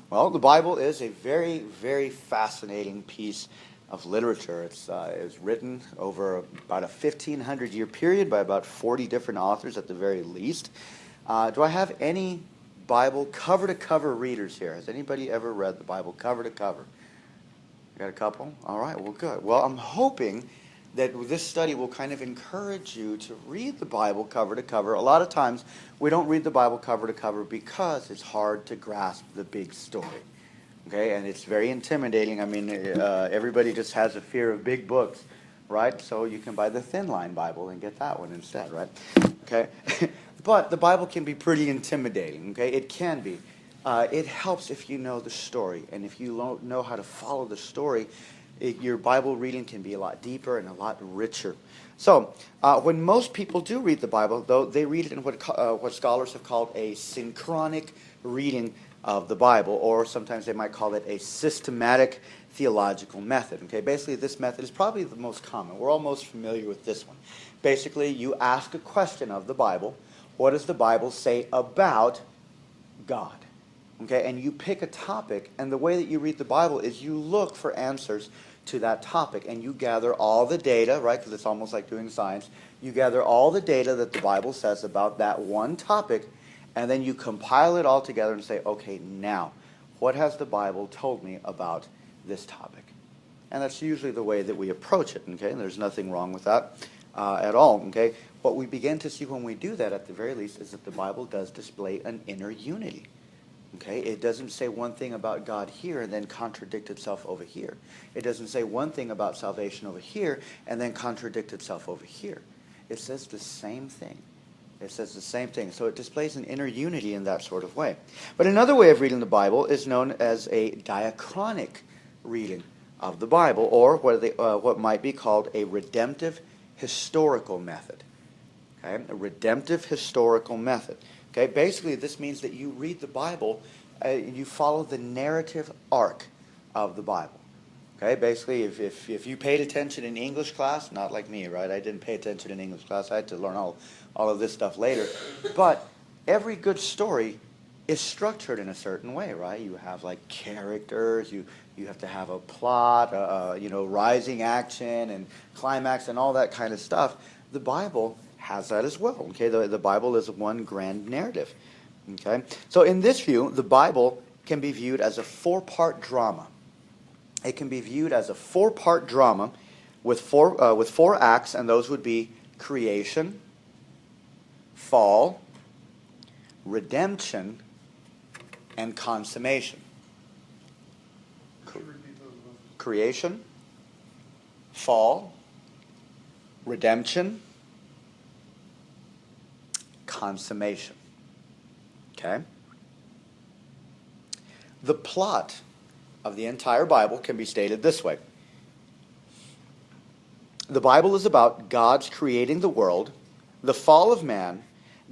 Well, the Bible is a very, very fascinating piece of literature. It was written over about a 1,500-year period by about 40 different authors at the very least. Do I have any Bible cover-to-cover readers here? Has anybody ever read the Bible cover-to-cover? You got a couple? All right, well, good. Well, I'm hoping that this study will kind of encourage you to read the Bible cover to cover. A lot of times we don't read the Bible cover to cover because it's hard to grasp the big story. Okay, and it's very intimidating. I mean, everybody just has a fear of big books, right? So you can buy the thin line Bible and get that one instead, right? Okay, but the Bible can be pretty intimidating. Okay, it can be. It helps if you know the story, and if you know how to follow the story, your Bible reading can be a lot deeper and a lot richer. So, when most people do read the Bible, though, they read it in what scholars have called a synchronic reading of the Bible, or sometimes they might call it a systematic theological method. Okay, basically this method is probably the most common. We're all most familiar with this one. Basically, you ask a question of the Bible. What does the Bible say about God? Okay, and you pick a topic, and the way that you read the Bible is you look for answers to that topic, and you gather all the data, right, because it's almost like doing science. You gather all the data that the Bible says about that one topic, and then you compile it all together and say, okay, now, what has the Bible told me about this topic? And that's usually the way that we approach it, okay, and there's nothing wrong with that at all, okay. What we begin to see when we do that, at the very least, is that the Bible does display an inner unity. Okay, it doesn't say one thing about God here and then contradict itself over here. It doesn't say one thing about salvation over here and then contradict itself over here. It says the same thing. It says the same thing. So it displays an inner unity in that sort of way. But another way of reading the Bible is known as a diachronic reading of the Bible, or what might be called a redemptive historical method. Okay, a redemptive historical method. Okay, basically this means that you read the Bible, you follow the narrative arc of the Bible. Okay, basically if you paid attention in English class, not like me, right? I didn't pay attention in English class. I had to learn all of this stuff later. But every good story is structured in a certain way, right? You have like characters, you have to have a plot, rising action and climax and all that kind of stuff. The Bible has that as well. Okay, the Bible is one grand narrative. Okay, so in this view, the Bible can be viewed as a four-part drama. It can be viewed as a four-part drama with four acts, and those would be creation, fall, redemption, and consummation. Creation, fall, redemption, consummation. Okay? The plot of the entire Bible can be stated this way. The Bible is about God's creating the world, the fall of man,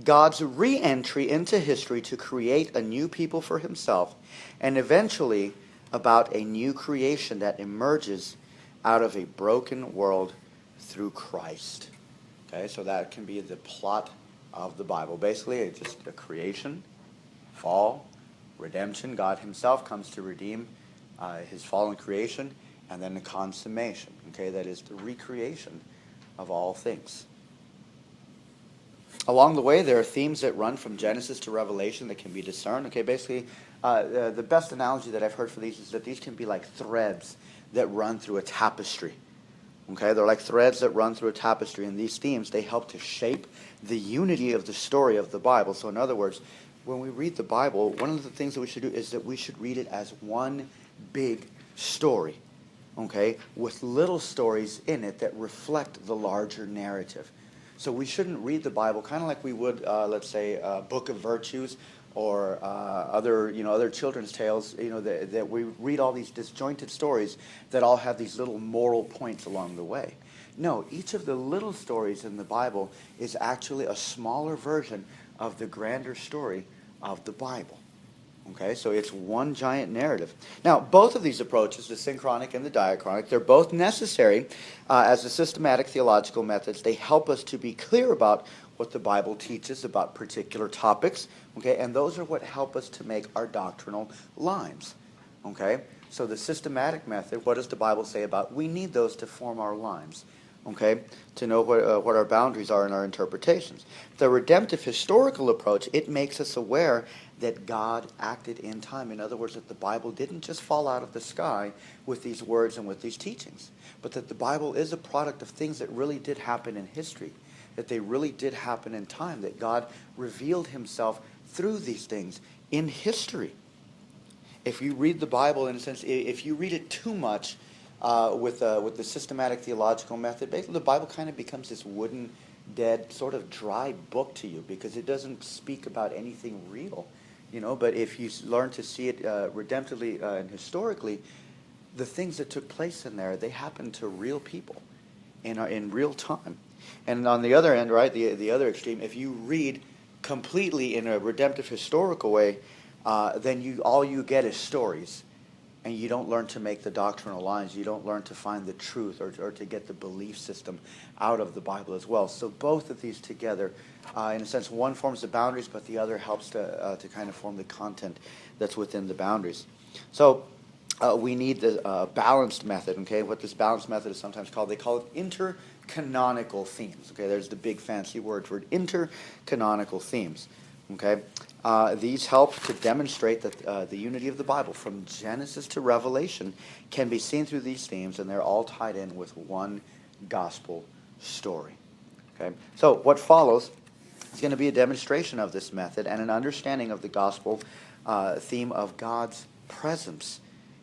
God's re-entry into history to create a new people for himself, and eventually about a new creation that emerges out of a broken world through Christ. Okay, so that can be the plot of the Bible. Basically, it's just a creation, fall, redemption. God himself comes to redeem his fallen creation, and then the consummation. Okay, that is the recreation of all things. Along the way, there are themes that run from Genesis to Revelation that can be discerned. Okay, basically, the best analogy that I've heard for these is that these can be like threads that run through a tapestry. Okay, they're like threads that run through a tapestry, and these themes, they help to shape the unity of the story of the Bible. So in other words, when we read the Bible, one of the things that we should do is that we should read it as one big story, okay, with little stories in it that reflect the larger narrative. So we shouldn't read the Bible kind of like we would, let's say, a book of virtues or other children's tales, that we read all these disjointed stories that all have these little moral points along the way. No, each of the little stories in the Bible is actually a smaller version of the grander story of the Bible. Okay, so it's one giant narrative. Now, both of these approaches, the synchronic and the diachronic, they're both necessary as the systematic theological methods. They help us to be clear about what the Bible teaches about particular topics, okay? And those are what help us to make our doctrinal lines, okay? So the systematic method, what does the Bible say about? We need those to form our lines, okay? To know what our boundaries are in our interpretations. The redemptive historical approach, it makes us aware that God acted in time. In other words, that the Bible didn't just fall out of the sky with these words and with these teachings, but that the Bible is a product of things that really did happen in history, that they really did happen in time, that God revealed himself through these things in history. If you read the Bible, in a sense, if you read it too much with the systematic theological method, basically the Bible kind of becomes this wooden, dead, sort of dry book to you because it doesn't speak about anything real. But if you learn to see it redemptively and historically, the things that took place in there, they happened to real people in real time. And on the other end, right, the other extreme, if you read completely in a redemptive historical way, then all you get is stories. And you don't learn to make the doctrinal lines. You don't learn to find the truth or to get the belief system out of the Bible as well. So both of these together, in a sense, one forms the boundaries, but the other helps to kind of form the content that's within the boundaries. So we need the balanced method, okay? What this balanced method is sometimes called, they call it intercanonical themes. Okay, there's the big fancy word for it, intercanonical themes. Okay, these help to demonstrate that the unity of the Bible from Genesis to Revelation can be seen through these themes, and they're all tied in with one gospel story. Okay, so what follows is going to be a demonstration of this method and an understanding of the gospel theme of God's presence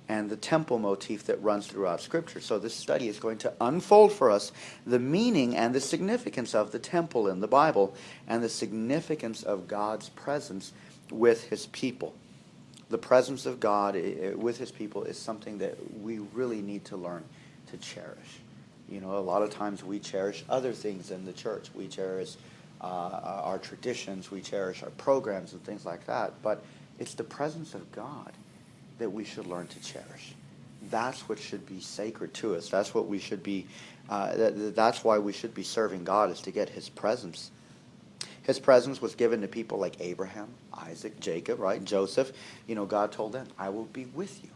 and the temple motif that runs throughout Scripture. So this study is going to unfold for us the meaning and the significance of the temple in the Bible and the significance of God's presence with his people. The presence of God with his people is something that we really need to learn to cherish. A lot of times we cherish other things in the church. We cherish our traditions, we cherish our programs and things like that, but it's the presence of God that we should learn to cherish. That's what should be sacred to us. That's what we should be. That's why we should be serving God, is to get his presence. His presence was given to people like Abraham, Isaac, Jacob, right? Joseph. God told them, "I will be with you."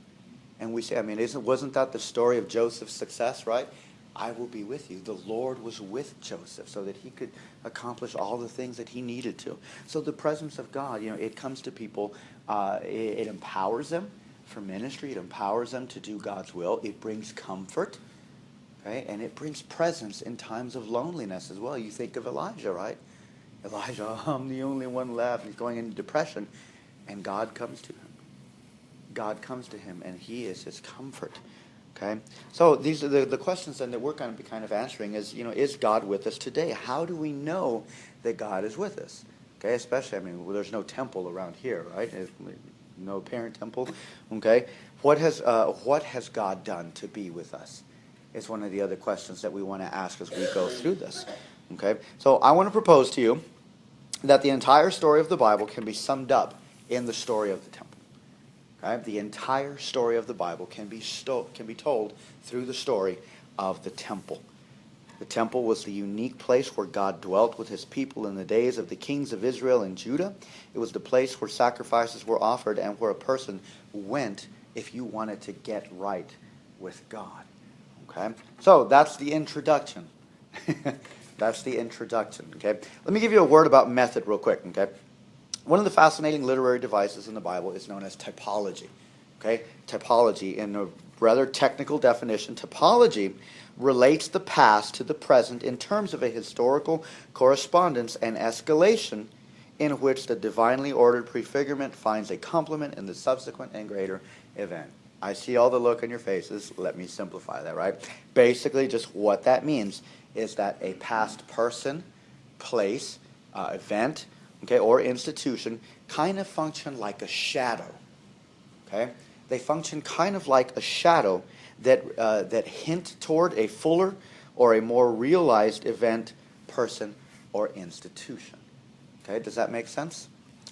And we say, wasn't that the story of Joseph's success, right? I will be with you. The Lord was with Joseph so that he could accomplish all the things that he needed to. So the presence of God, it comes to people. It empowers them for ministry. It empowers them to do God's will. It brings comfort, okay? And it brings presence in times of loneliness as well. You think of Elijah, right? Elijah, I'm the only one left. He's going into depression. And God comes to him. God comes to him, and he is his comfort. Okay? So these are the questions then that we're going to be kind of answering is God with us today? How do we know that God is with us? Okay? Especially, there's no temple around here, right? No apparent temple. Okay? What has God done to be with us? Is one of the other questions that we want to ask as we go through this. Okay? So I want to propose to you that the entire story of the Bible can be summed up in the story of the temple. Okay? The entire story of the Bible can be told through the story of the temple. The temple was the unique place where God dwelt with his people in the days of the kings of Israel and Judah. It was the place where sacrifices were offered and where a person went if you wanted to get right with God. Okay? So that's the introduction. That's the introduction. Okay? Let me give you a word about method real quick. Okay? One of the fascinating literary devices in the Bible is known as typology. Okay? Typology, in a rather technical definition, typology relates the past to the present in terms of a historical correspondence and escalation in which the divinely ordered prefigurement finds a complement in the subsequent and greater event. I see all the look on your faces. Let me simplify that, right? Basically, just what that means is that a past person, place, event, okay, or institution kind of function like a shadow. Okay? They function kind of like a shadow that hint toward a fuller or a more realized event, person, or institution. Okay, does that make sense?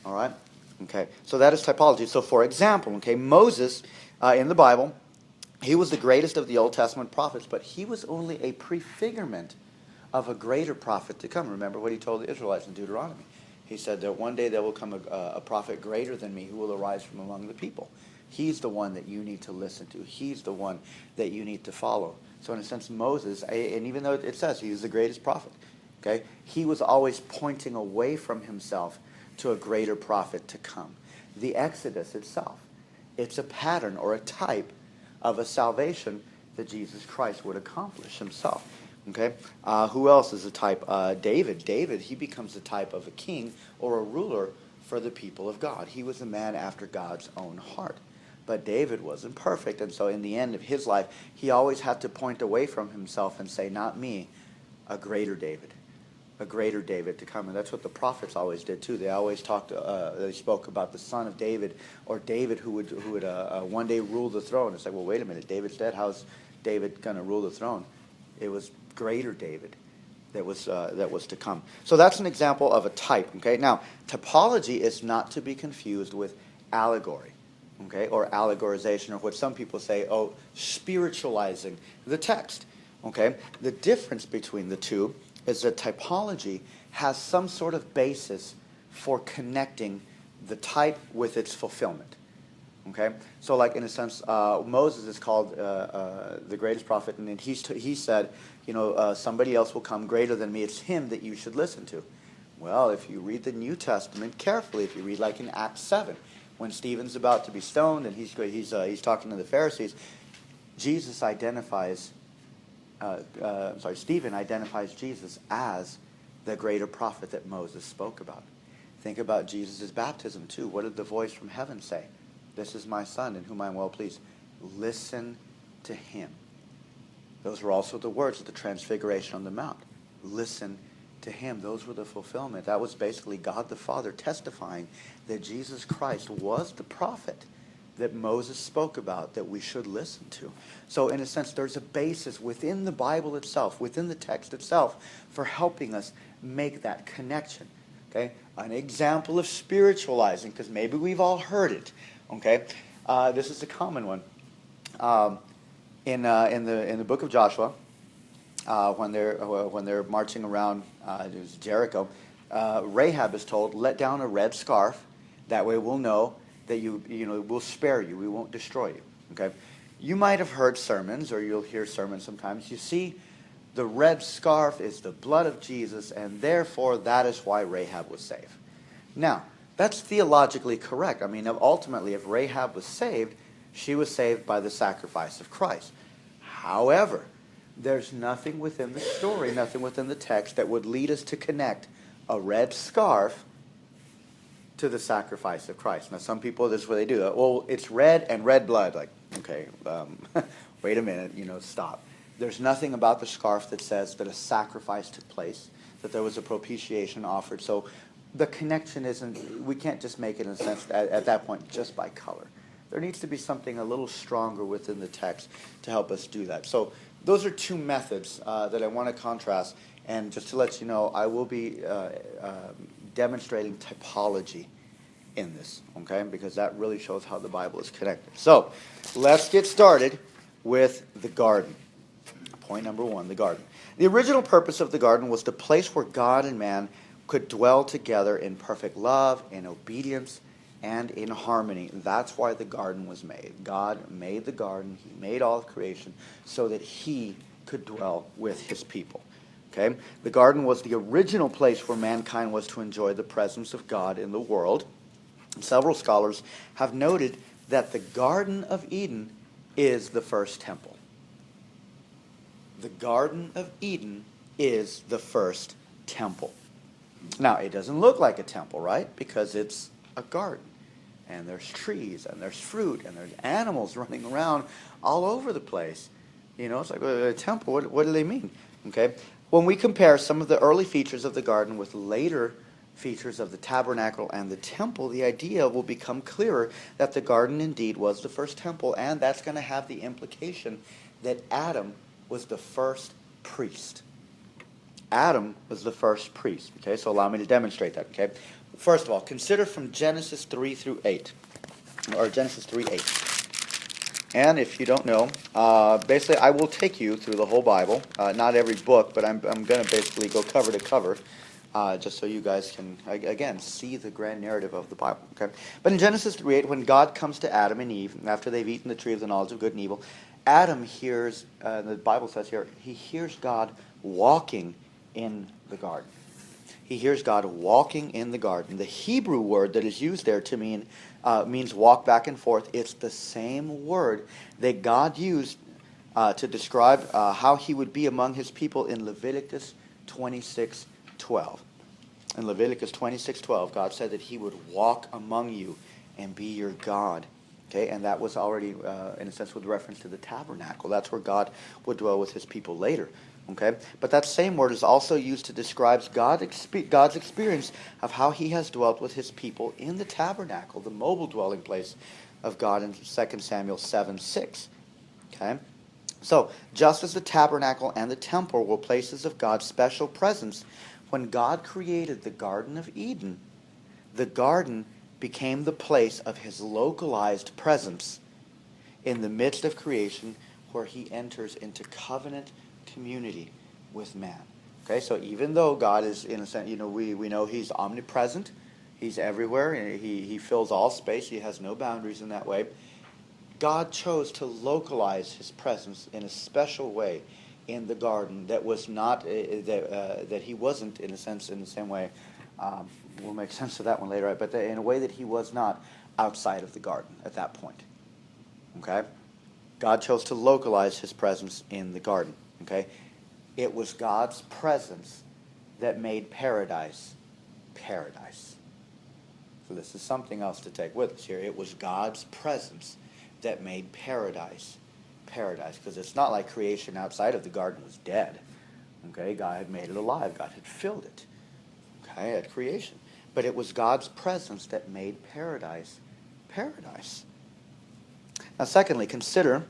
All right? Okay, so that is typology. So for example, okay, Moses in the Bible, he was the greatest of the Old Testament prophets, but he was only a prefigurement of a greater prophet to come. Remember what he told the Israelites in Deuteronomy. He said that one day there will come a prophet greater than me who will arise from among the people. He's the one that you need to listen to. He's the one that you need to follow. So in a sense, Moses, and even though it says he was the greatest prophet, okay, he was always pointing away from himself to a greater prophet to come. The Exodus itself, it's a pattern or a type of a salvation that Jesus Christ would accomplish himself. Okay, who else is a type? David. David, he becomes the type of a king or a ruler for the people of God. He was a man after God's own heart. But David wasn't perfect, and so in the end of his life, he always had to point away from himself and say, not me, a greater David to come. And that's what the prophets always did too. They always they spoke about the son of David, or David who would one day rule the throne. It's like, well, wait a minute, David's dead. How's David going to rule the throne? It was greater David that was to come. So that's an example of a type. Okay, now typology is not to be confused with allegory, okay, or allegorization, or what some people say, spiritualizing the text. Okay, the difference between the two is that typology has some sort of basis for connecting the type with its fulfillment. Okay, so like in a sense, Moses is called the greatest prophet, and then he said, somebody else will come greater than me. It's him that you should listen to. Well, if you read the New Testament carefully, if you read like in Acts 7, when Stephen's about to be stoned and he's talking to the Pharisees, Stephen identifies Jesus as the greater prophet that Moses spoke about. Think about Jesus' baptism too. What did the voice from heaven say? This is my son in whom I am well pleased. Listen to him. Those were also the words of the Transfiguration on the Mount. Listen to him. Those were the fulfillment. That was basically God the Father testifying that Jesus Christ was the prophet that Moses spoke about that we should listen to. So in a sense, there's a basis within the Bible itself, within the text itself, for helping us make that connection. Okay? An example of spiritualizing, because maybe we've all heard it. Okay, this is a common one. In the book of Joshua, when they're marching around Jericho, Rahab is told, "Let down a red scarf. That way we'll know that we'll spare you. We won't destroy you." Okay, you might have heard sermons, or you'll hear sermons sometimes. You see, the red scarf is the blood of Jesus, and therefore that is why Rahab was saved. Now, that's theologically correct. I mean, ultimately, if Rahab was saved, she was saved by the sacrifice of Christ. However, there's nothing within the story, nothing within the text that would lead us to connect a red scarf to the sacrifice of Christ. Now, some people, this is what they do. Well, it's red and red blood. Like, okay, wait a minute, stop. There's nothing about the scarf that says that a sacrifice took place, that there was a propitiation offered. So the connection isn't, we can't just make it in a sense at that point just by color. There needs to be something a little stronger within the text to help us do that. So those are two methods that I want to contrast. And just to let you know, I will be demonstrating typology in this, okay? Because that really shows how the Bible is connected. So let's get started with the garden. Point number one, the garden. The original purpose of the garden was the place where God and man could dwell together in perfect love, in obedience, and in harmony. That's why the garden was made. God made the garden. He made all of creation so that he could dwell with his people. Okay? The garden was the original place where mankind was to enjoy the presence of God in the world. Several scholars have noted that the Garden of Eden is the first temple. The Garden of Eden is the first temple. Now, it doesn't look like a temple, right? Because it's a garden. And there's trees, and there's fruit, and there's animals running around all over the place. It's like a temple. What do they mean? Okay? When we compare some of the early features of the garden with later features of the tabernacle and the temple, the idea will become clearer that the garden indeed was the first temple, and that's going to have the implication that Adam was the first priest. Adam was the first priest. Okay, so allow me to demonstrate that. Okay, first of all, consider from Genesis 3 through 8, or Genesis 3:8. And if you don't know, basically I will take you through the whole Bible. Not every book, but I'm going to basically go cover to cover, just so you guys can, again, see the grand narrative of the Bible. Okay. But in Genesis 3:8, when God comes to Adam and Eve, after they've eaten the tree of the knowledge of good and evil, Adam hears, the Bible says here, he hears God walking in the garden. He hears God walking in the garden. The Hebrew word that is used there to means walk back and forth. It's the same word that God used to describe how he would be among his people in Leviticus 26:12. In Leviticus 26:12, God said that he would walk among you and be your God. Okay, and that was already, in a sense, with reference to the tabernacle. That's where God would dwell with his people later. Okay, but that same word is also used to describe God's experience of how he has dwelt with his people in the tabernacle, the mobile dwelling place of God in 2 Samuel 7:6. Okay, so just as the tabernacle and the temple were places of God's special presence, when God created the Garden of Eden, the garden became the place of his localized presence in the midst of creation, where he enters into covenant community with man. Okay, so even though God is, in a sense, we know he's omnipresent, he's everywhere, and he fills all space, he has no boundaries in that way. God chose to localize his presence in a special way in the garden that was not, that he wasn't, in a sense, in the same way. We'll make sense of that one later, right? But in a way that he was not outside of the garden at that point. Okay? God chose to localize his presence in the garden. Okay? It was God's presence that made paradise paradise. So this is something else to take with us here. It was God's presence that made paradise paradise. Because it's not like creation outside of the garden was dead. Okay? God had made it alive. God had filled it. Okay? At creation. But it was God's presence that made paradise paradise. Now secondly, consider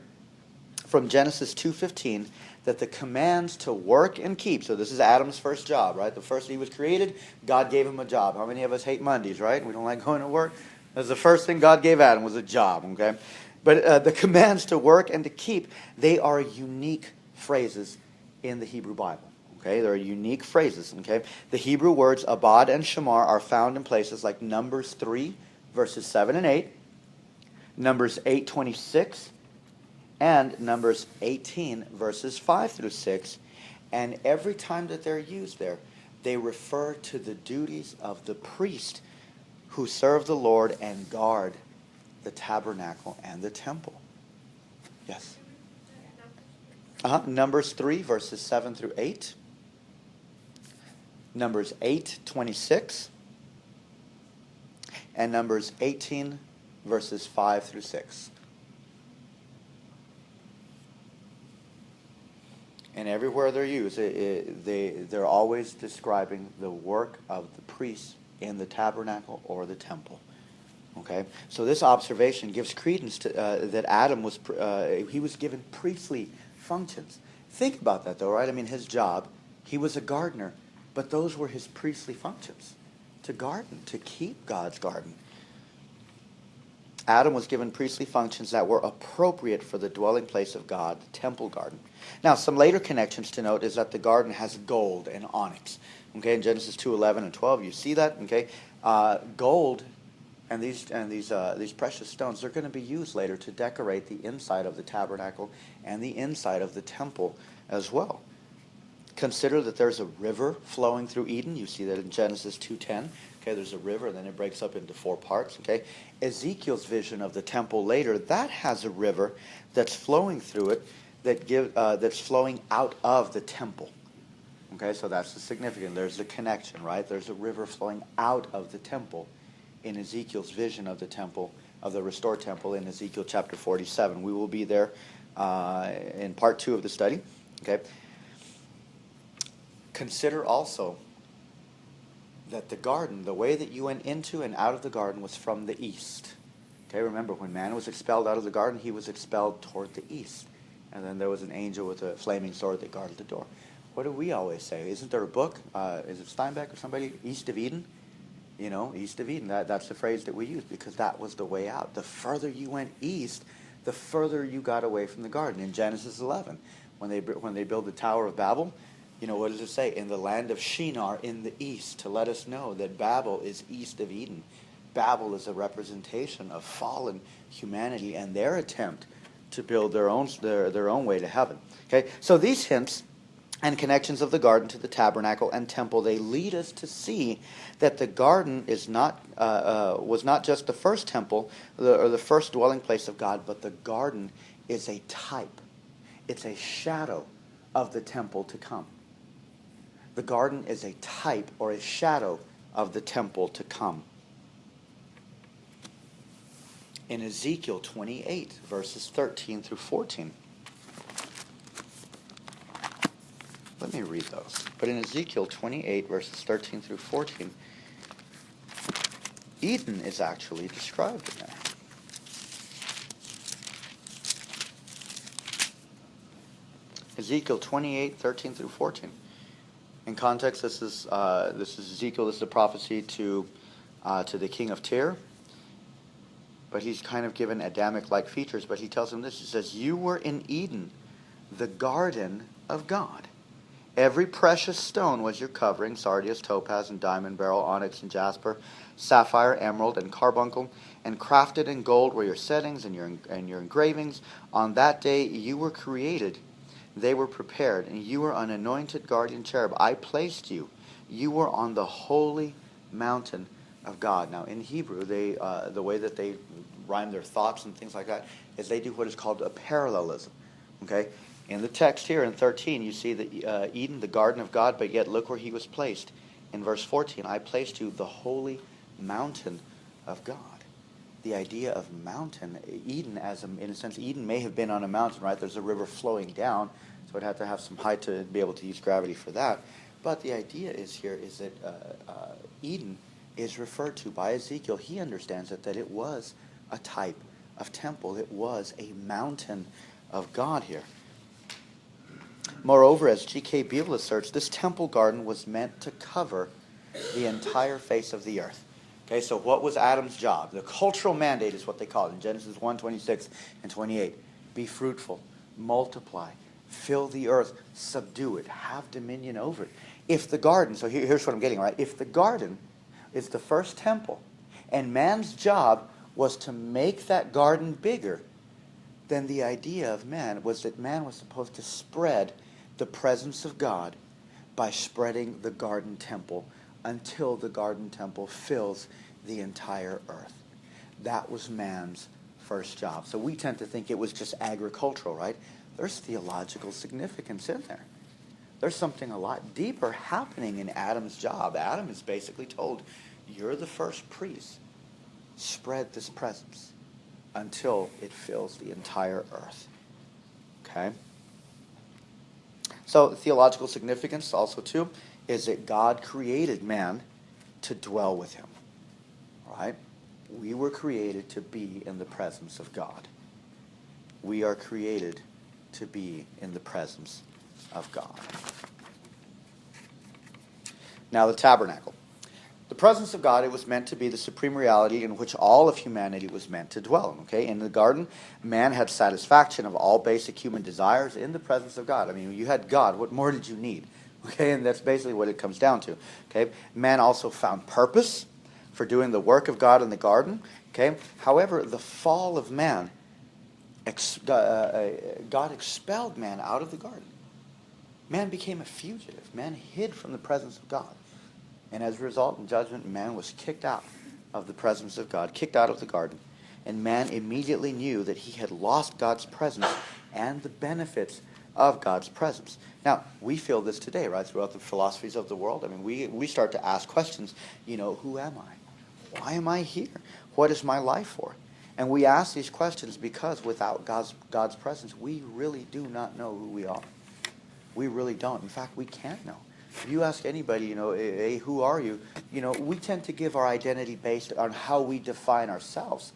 from Genesis 2:15 that the commands to work and keep, so this is Adam's first job, right? The first he was created, God gave him a job. How many of us hate Mondays, right? We don't like going to work. That's the first thing God gave Adam, was a job, okay? But the commands to work and to keep, they are unique phrases in the Hebrew Bible. Okay, they're unique phrases. Okay, the Hebrew words abad and shamar are found in places like Numbers 3, verses 7 and 8, Numbers 8:26, and Numbers 18, verses 5 through 6. And every time that they're used there, they refer to the duties of the priest who serve the Lord and guard the tabernacle and the temple. Yes. Numbers 3, verses 7 through 8. Numbers 8:26, and Numbers 18, verses 5 through 6. And everywhere they're used, they're always describing the work of the priests in the tabernacle or the temple. Okay, so this observation gives credence to that Adam was he was given priestly functions. Think about that, though, right? I mean, his job, he was a gardener. But those were his priestly functions, to garden, to keep God's garden. Adam was given priestly functions that were appropriate for the dwelling place of God, the temple garden. Now, some later connections to note is that the garden has gold and onyx. Okay, in Genesis 2:11 and 12, you see that. Okay, gold and these precious stones, they're going to be used later to decorate the inside of the tabernacle and the inside of the temple as well. Consider that there's a river flowing through Eden. You see that in Genesis 2:10. Okay, there's a river, and then it breaks up into 4 parts. Okay, Ezekiel's vision of the temple later, that has a river that's flowing through it, that's flowing out of the temple. Okay, so that's the significance. There's the connection, right? There's a river flowing out of the temple in Ezekiel's vision of the temple, of the restored temple in Ezekiel chapter 47. We will be there in part 2 of the study. Okay. Consider also that the garden, the way that you went into and out of the garden, was from the east. Okay, remember, when man was expelled out of the garden, he was expelled toward the east. And then there was an angel with a flaming sword that guarded the door. What do we always say? Isn't there a book? Is it Steinbeck or somebody? East of Eden? East of Eden. That's the phrase that we use, because that was the way out. The further you went east, the further you got away from the garden. In Genesis 11, when they build the Tower of Babel, what does it say? In the land of Shinar in the east, to let us know that Babel is east of Eden. Babel is a representation of fallen humanity and their attempt to build their own way to heaven. Okay, so these hints and connections of the garden to the tabernacle and temple, they lead us to see that the garden was not just the first temple or the first dwelling place of God, but the garden is a type. It's a shadow of the temple to come. The garden is a type or a shadow of the temple to come. In Ezekiel 28, verses 13 through 14. Let me read those. But in Ezekiel 28, verses 13 through 14, Eden is actually described in there. Ezekiel 28, 13 through 14. In context, this is Ezekiel. This is a prophecy to the king of Tyre. But he's kind of given Adamic-like features. But he tells him this. He says, "You were in Eden, the garden of God. Every precious stone was your covering: sardius, topaz, and diamond, beryl, onyx, and jasper, sapphire, emerald, and carbuncle. And crafted in gold were your settings and your engravings. On that day you were created. They were prepared, and you were an anointed guardian cherub. I placed you. You were on the holy mountain of God." Now, in Hebrew, the way that they rhyme their thoughts and things like that is they do what is called a parallelism. Okay, in the text here in 13, you see that Eden, the garden of God, but yet look where he was placed. In verse 14, "I placed you the holy mountain of God." The idea of mountain, Eden, in a sense, Eden may have been on a mountain, right? There's a river flowing down, so it had to have some height to be able to use gravity for that. But the idea is that Eden is referred to by Ezekiel. He understands that it was a type of temple. It was a mountain of God here. Moreover, as G.K. Beale asserts, this temple garden was meant to cover the entire face of the earth. Okay, so what was Adam's job? The cultural mandate is what they call it in Genesis 1, 26 and 28. Be fruitful, multiply, fill the earth, subdue it, have dominion over it. If the garden, so here's what I'm getting, right? If the garden is the first temple, and man's job was to make that garden bigger, then the idea of man was that man was supposed to spread the presence of God by spreading the garden temple until the garden temple fills the entire earth. That was man's first job. So we tend to think it was just agricultural, right? There's theological significance in there. There's something a lot deeper happening in Adam's job. Adam is basically told, you're the first priest. Spread this presence until it fills the entire earth. Okay? So theological significance also too is that God created man to dwell with him. Right? We were created to be in the presence of God. We are created to be in the presence of God. Now the tabernacle. The presence of God, it was meant to be the supreme reality in which all of humanity was meant to dwell in. Okay? In the garden, man had satisfaction of all basic human desires in the presence of God. I mean, you had God. What more did you need? Okay? And that's basically what it comes down to. Okay? Man also found purpose for doing the work of God in the garden. Okay? However, the fall of man, God expelled man out of the garden. Man became a fugitive. Man hid from the presence of God. And as a result, in judgment, man was kicked out of the presence of God, kicked out of the garden. And man immediately knew that he had lost God's presence and the benefits of God's presence. Now, we feel this today, right, throughout the philosophies of the world. I mean, we start to ask questions, who am I? Why am I here? What is my life for? And we ask these questions because without God's presence, we really do not know who we are. We really don't. In fact, we can't know. If you ask anybody, hey, who are you? We tend to give our identity based on how we define ourselves.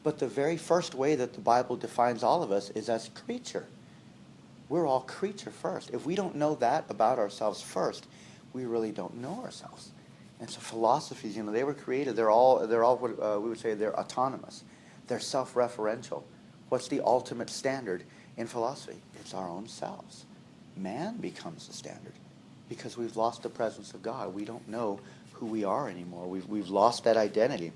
But the very first way that the Bible defines all of us is as creature. We're all creature first. If we don't know that about ourselves first, we really don't know ourselves. And so philosophies, they were created. They're all what we would say they're autonomous. They're self-referential. What's the ultimate standard in philosophy? It's our own selves. Man becomes the standard because we've lost the presence of God. We don't know who we are anymore. We've lost that identity.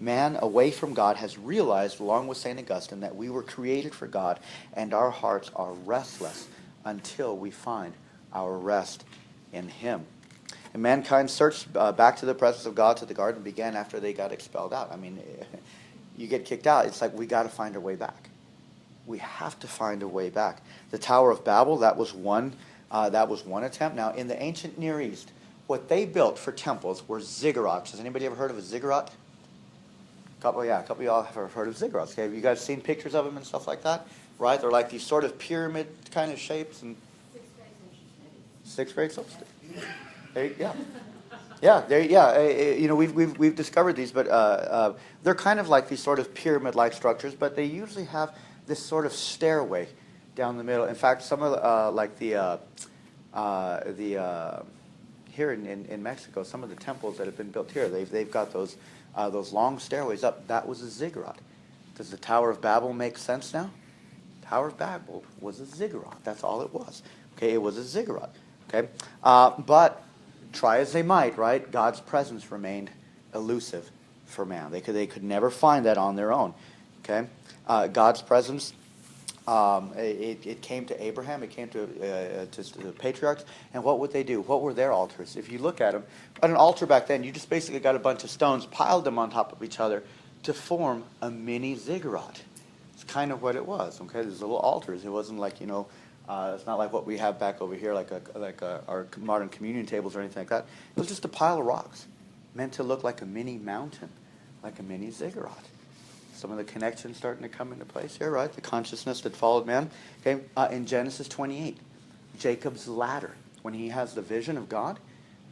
Man, away from God, has realized, along with St. Augustine, that we were created for God, and our hearts are restless until we find our rest in Him. And mankind's search back to the presence of God, to the garden, began after they got expelled out. I mean, you get kicked out, it's like we got to find our way back. We have to find a way back. The Tower of Babel, that was one attempt. Now, in the ancient Near East, what they built for temples were ziggurats. Has anybody ever heard of a ziggurat? A couple of y'all have heard of ziggurats. Okay, have you guys seen pictures of them and stuff like that? Right? They're like these sort of pyramid kind of shapes. And 6th grade solstice. We've discovered these, but they're kind of like these sort of pyramid-like structures, but they usually have this sort of stairway down the middle. In fact, some of here in Mexico, some of the temples that have been built here, they've got those long stairways up. That was a ziggurat. Does the Tower of Babel make sense now? Tower of Babel was a ziggurat. That's all it was. Okay, it was a ziggurat. Okay, but try as they might, right? God's presence remained elusive for man. They could never find that on their own. Okay, God's presence. It came to Abraham. It came to the patriarchs. And what would they do? What were their altars? If you look at them, on an altar back then, you just basically got a bunch of stones, piled them on top of each other to form a mini ziggurat. It's kind of what it was. Okay, there's little altars. It wasn't like, it's not like what we have back over here, like our modern communion tables or anything like that. It was just a pile of rocks, meant to look like a mini mountain, like a mini ziggurat. Some of the connections starting to come into place here, right? The consciousness that followed man. Okay, in Genesis 28, Jacob's ladder, when he has the vision of God,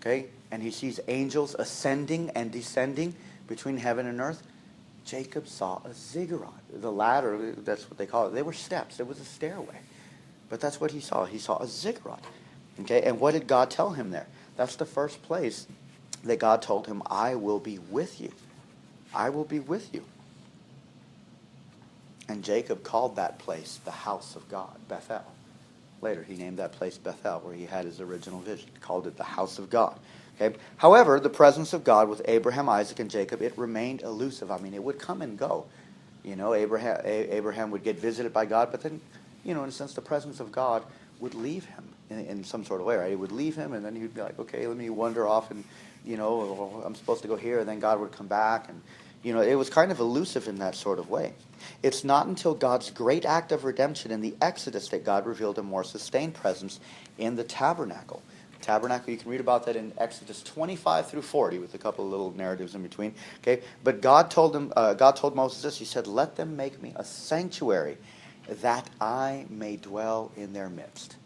okay, and he sees angels ascending and descending between heaven and earth, Jacob saw a ziggurat. The ladder, that's what they call it. They were steps. It was a stairway. But that's what he saw. He saw a ziggurat. Okay, and what did God tell him there? That's the first place that God told him, I will be with you. I will be with you. And Jacob called that place the house of God, Bethel. Later, he named that place Bethel, where he had his original vision. He called it the house of God. Okay. However, the presence of God with Abraham, Isaac, and Jacob, it remained elusive. I mean, it would come and go. Abraham would get visited by God, but then, in a sense, the presence of God would leave him in some sort of way, right? He would leave him, and then he'd be like, okay, let me wander off, and, I'm supposed to go here, and then God would come back, and, it was kind of elusive in that sort of way. It's not until God's great act of redemption in the Exodus that God revealed a more sustained presence in the tabernacle. Tabernacle, you can read about that in Exodus 25 through 40 with a couple of little narratives in between. Okay, but God told Moses this. He said, "Let them make me a sanctuary, that I may dwell in their midst."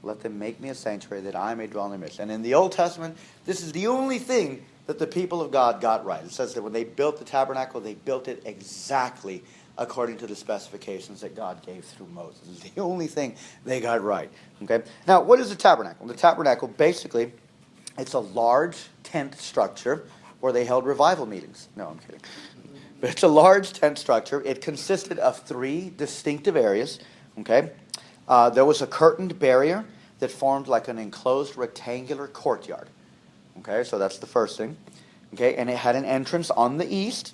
Let them make me a sanctuary that I may dwell in their midst. And in the Old Testament, this is the only thing that the people of God got right. It says that when they built the tabernacle, they built it exactly according to the specifications that God gave through Moses. It's the only thing they got right. Okay. Now, what is a tabernacle? The tabernacle, basically, it's a large tent structure where they held revival meetings. No, I'm kidding. But it's a large tent structure. It consisted of 3 distinctive areas. Okay. There was a curtained barrier that formed like an enclosed rectangular courtyard. Okay, so that's the first thing. Okay, and it had an entrance on the east.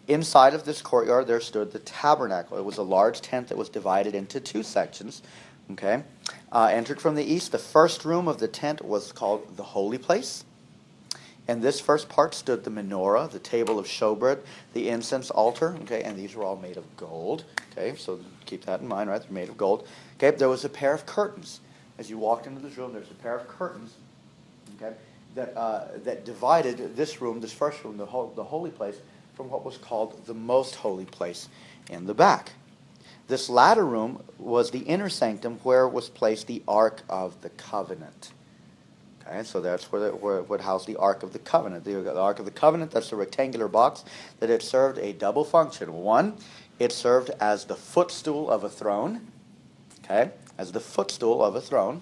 Inside of this courtyard, there stood the tabernacle. It was a large tent that was divided into 2 sections. Okay, entered from the east, the first room of the tent was called the holy place. And this first part stood the menorah, the table of showbread, the incense altar. Okay, and these were all made of gold. Okay, so keep that in mind, right? They're made of gold. Okay, there was a pair of curtains. As you walked into this room, there's a pair of curtains. Okay. That divided this room, this first room, the holy place, from what was called the most holy place in the back. This latter room was the inner sanctum where was placed the Ark of the Covenant. Okay, so that's where it would house the Ark of the Covenant. The Ark of the Covenant, that's a rectangular box that it served a double function. One, it served as the footstool of a throne. Okay, as the footstool of a throne.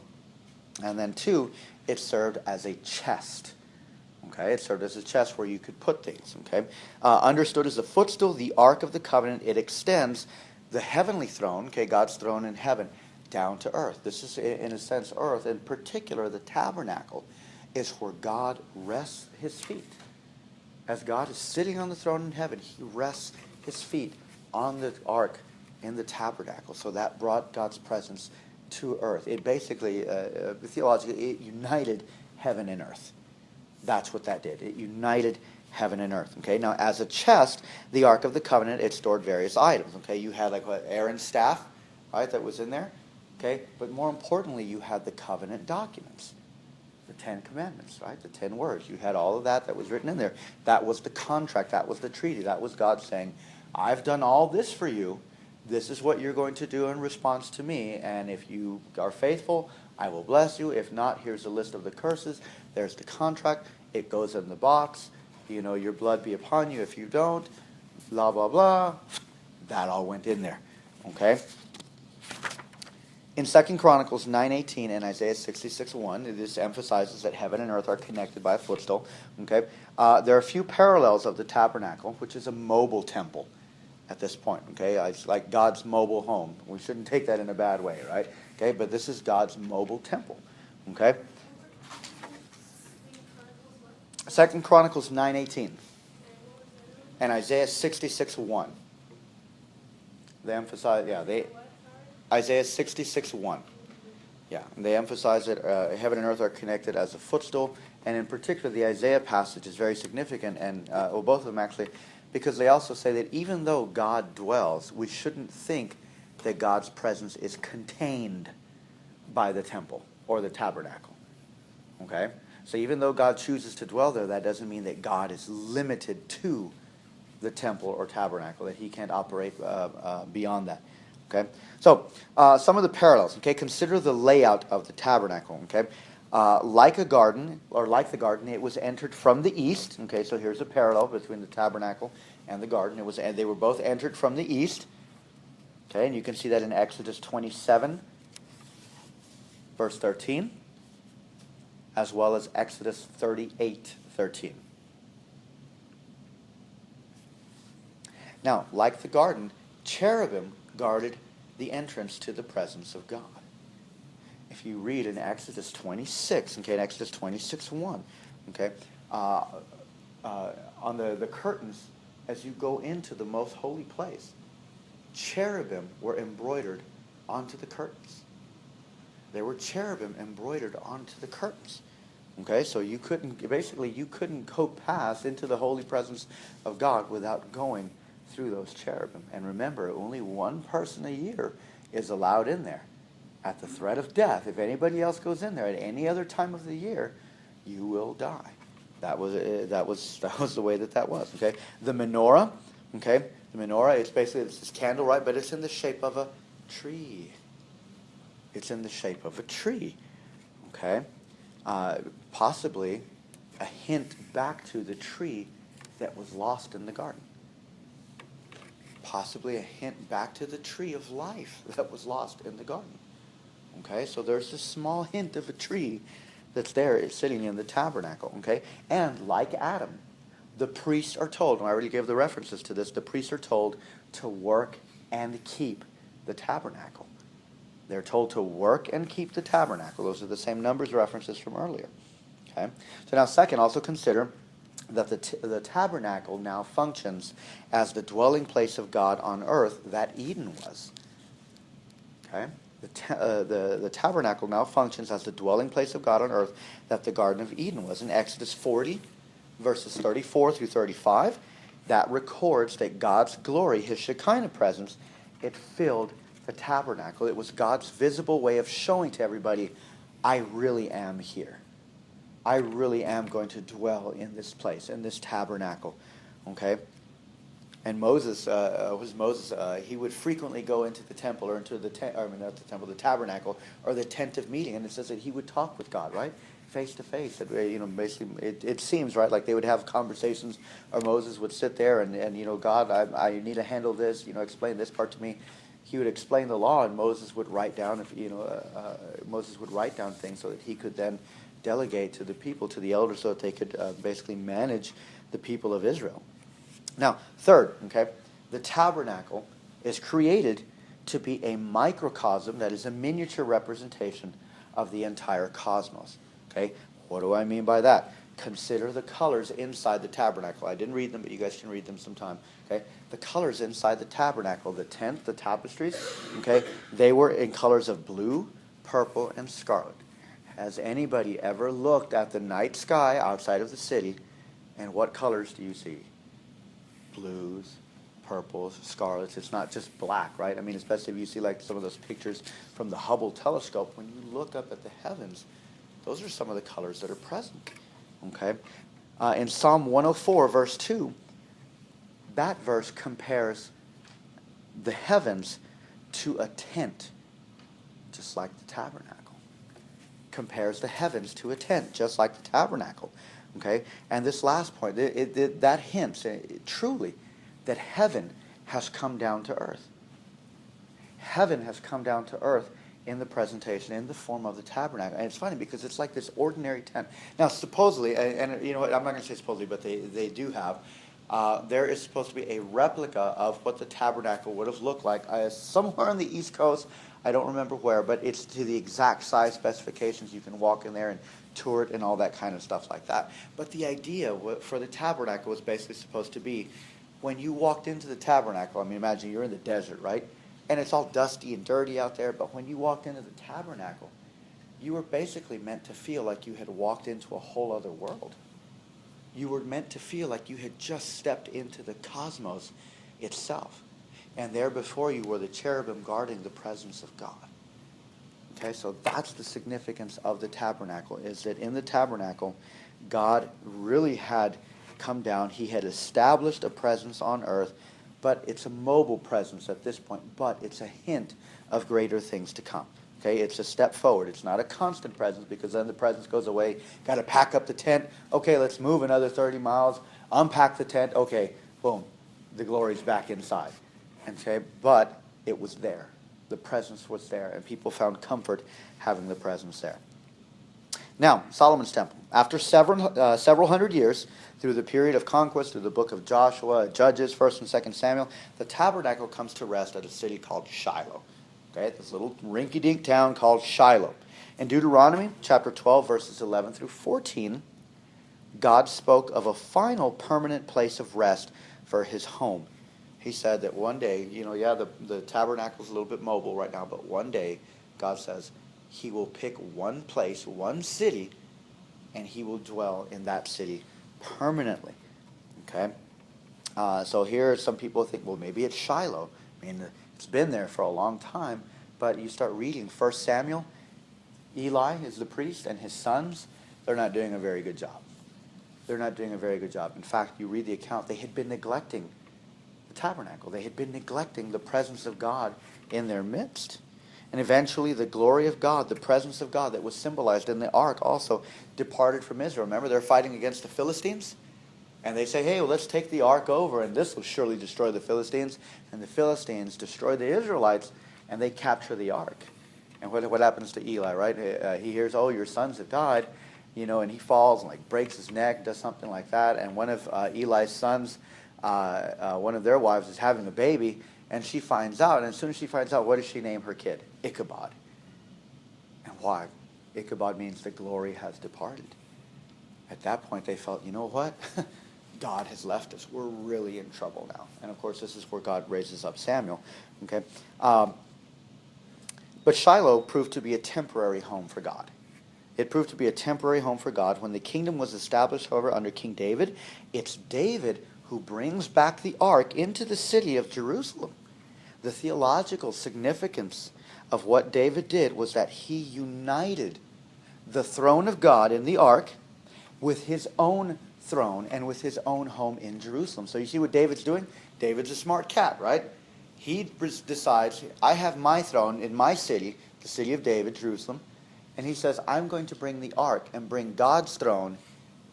And then 2, it served as a chest. Okay, it served as a chest where you could put things. Okay, understood as a footstool, the Ark of the Covenant. It extends the heavenly throne, okay, God's throne in heaven, down to earth. This is, in a sense, earth. In particular, the tabernacle is where God rests his feet. As God is sitting on the throne in heaven, he rests his feet on the ark in the tabernacle. So that brought God's presence to earth. It basically, theologically, it united heaven and earth. That's what that did. It united heaven and earth. Okay. Now, as a chest, the Ark of the Covenant, it stored various items. Okay. You had like what, Aaron's staff, right, that was in there. Okay. But more importantly, you had the covenant documents, the 10 Commandments, right, the 10 words. You had all of that was written in there. That was the contract. That was the treaty. That was God saying, I've done all this for you. This is what you're going to do in response to me. And if you are faithful, I will bless you. If not, here's a list of the curses. There's the contract. It goes in the box. You know, your blood be upon you if you don't. Blah, blah, blah. That all went in there. Okay? In 2 Chronicles 9:18 and Isaiah 66:1, this emphasizes that heaven and earth are connected by a footstool. Okay? There are a few parallels of the tabernacle, which is a mobile temple at this point. Okay? It's like God's mobile home. We shouldn't take that in a bad way, right? Okay? But this is God's mobile temple. Okay? 2 Chronicles 9:18 and Isaiah 66:1. They emphasize, Isaiah 66:1. Yeah, and they emphasize that heaven and earth are connected as a footstool, and in particular, the Isaiah passage is very significant, and both of them actually, because they also say that even though God dwells, we shouldn't think that God's presence is contained by the temple or the tabernacle. Okay? So even though God chooses to dwell there, that doesn't mean that God is limited to the temple or tabernacle, that he can't operate beyond that. Okay? So some of the parallels. Okay? Consider the layout of the tabernacle. Okay? Like the garden, it was entered from the east. Okay? So here's a parallel between the tabernacle and the garden. They were both entered from the east. Okay? And you can see that in Exodus 27, verse 13. As well as Exodus 38:13. Now, like the garden, cherubim guarded the entrance to the presence of God. If you read in Exodus 26, okay, in Exodus 26:1, okay, on the curtains, as you go into the most holy place, cherubim were embroidered onto the curtains. There were cherubim embroidered onto the curtains. Okay, so you couldn't go past into the holy presence of God without going through those cherubim. And remember, only one person a year is allowed in there at the threat of death. If anybody else goes in there at any other time of the year, you will die. That was the way that was. Okay, the menorah. Okay, the menorah. It's this candle, right? But it's in the shape of a tree. It's in the shape of a tree. Okay. Possibly a hint back to the tree that was lost in the garden. Possibly a hint back to the tree of life that was lost in the garden. Okay, so there's this small hint of a tree that's there, it's sitting in the tabernacle. Okay, and like Adam, the priests are told, and I already gave the references to this, the priests are told to work and keep the tabernacle. They're told to work and keep the tabernacle. Those are the same numbers references from earlier. Okay. So now, second, also consider that the tabernacle now functions as the dwelling place of God on earth that Eden was. Okay. The tabernacle now functions as the dwelling place of God on earth that the Garden of Eden was. In Exodus 40, verses 34 through 35, that records that God's glory, his Shekinah presence, it filled the tabernacle. It was God's visible way of showing to everybody, I really am here. I really am going to dwell in this place, in this tabernacle. Okay? And Moses, he would frequently go into the temple, or into the the tabernacle, or the tent of meeting, and it says that he would talk with God, right? Face to face. Basically, it seems, right, like they would have conversations, or Moses would sit there and God, I need to handle this, explain this part to me. He would explain the law, and Moses would write down, Moses would write down things so that he could then delegate to the people, to the elders, so that they could basically manage the people of Israel. Now, third, okay, the tabernacle is created to be a microcosm, that is a miniature representation of the entire cosmos. Okay, what do I mean by that? Consider the colors inside the tabernacle. I didn't read them, but you guys can read them sometime. Okay, the colors inside the tabernacle, the tent, the tapestries, okay, they were in colors of blue, purple, and scarlet. Has anybody ever looked at the night sky outside of the city, and what colors do you see? Blues, purples, scarlets. It's not just black, right? I mean, especially if you see like some of those pictures from the Hubble telescope, when you look up at the heavens, those are some of the colors that are present. Okay? In Psalm 104, verse 2, that verse compares the heavens to a tent, just like the tabernacle. Compares the heavens to a tent, just like the tabernacle. Okay? And this last point, that hints truly that heaven has come down to earth. Heaven has come down to earth in the presentation, in the form of the tabernacle. And it's funny because it's like this ordinary tent. Now, supposedly, and you know what, I'm not going to say supposedly, but they do have, there is supposed to be a replica of what the tabernacle would have looked like somewhere on the East Coast. I don't remember where, but it's to the exact size specifications. You can walk in there and tour it and all that kind of stuff like that. But the idea for the tabernacle was basically supposed to be, when you walked into the tabernacle, I mean, imagine you're in the desert, right? And it's all dusty and dirty out there, but when you walked into the tabernacle, you were basically meant to feel like you had walked into a whole other world. You were meant to feel like you had just stepped into the cosmos itself. And there before you were the cherubim guarding the presence of God. Okay, so that's the significance of the tabernacle, is that in the tabernacle, God really had come down. He had established a presence on earth, but it's a mobile presence at this point, but it's a hint of greater things to come. Okay, it's a step forward. It's not a constant presence, because then the presence goes away. Got to pack up the tent. Okay, let's move another 30 miles. Unpack the tent. Okay, boom, the glory's back inside. Okay, but it was there. The presence was there, and people found comfort having the presence there. Now, Solomon's temple. After several hundred years, through the period of conquest, through the book of Joshua, Judges, 1st and 2nd Samuel, the tabernacle comes to rest at a city called Shiloh. Okay, this little rinky-dink town called Shiloh. In Deuteronomy chapter 12, verses 11 through 14, God spoke of a final permanent place of rest for his home. He said that one day, the tabernacle's a little bit mobile right now, but one day, God says, he will pick one place, one city, and he will dwell in that city permanently. Okay? So here some people think, well, maybe it's Shiloh. I mean, it's been there for a long time, but you start reading 1 Samuel, Eli is the priest, and his sons, they're not doing a very good job. They're not doing a very good job. In fact, you read the account, they had been neglecting tabernacle. They had been neglecting the presence of God in their midst. And eventually the glory of God, the presence of God that was symbolized in the ark, also departed from Israel. Remember, they're fighting against the Philistines? And they say, hey, well, let's take the ark over, and this will surely destroy the Philistines. And the Philistines destroy the Israelites, and they capture the ark. And what happens to Eli, right? He hears, oh, your sons have died, and he falls and breaks his neck, does something like that. And one of Eli's sons, one of their wives, is having a baby, and she finds out. And as soon as she finds out, what does she name her kid? Ichabod. And why? Ichabod means the glory has departed. At that point, they felt, you know what? God has left us. We're really in trouble now. And of course, this is where God raises up Samuel. Okay, but Shiloh proved to be a temporary home for God. It proved to be a temporary home for God. When the kingdom was established, however, under King David, it's David who brings back the ark into the city of Jerusalem. The theological significance of what David did was that he united the throne of God in the ark with his own throne and with his own home in Jerusalem. So you see what David's doing? David's a smart cat, right? He decides, I have my throne in my city, the city of David, Jerusalem, and he says, I'm going to bring the ark and bring God's throne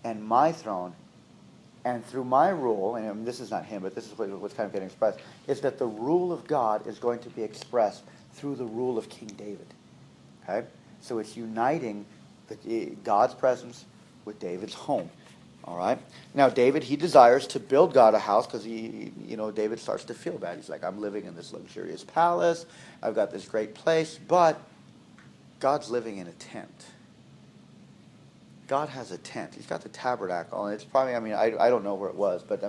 and my throne, and through my rule, and I mean, this is not him, but this is what's kind of getting expressed, is that the rule of God is going to be expressed through the rule of King David. Okay? So it's uniting God's presence with David's home. All right. Now David, he desires to build God a house because David starts to feel bad. He's like, I'm living in this luxurious palace. I've got this great place, but God's living in a tent. God has a tent. He's got the tabernacle, and it's probably, I don't know where it was, but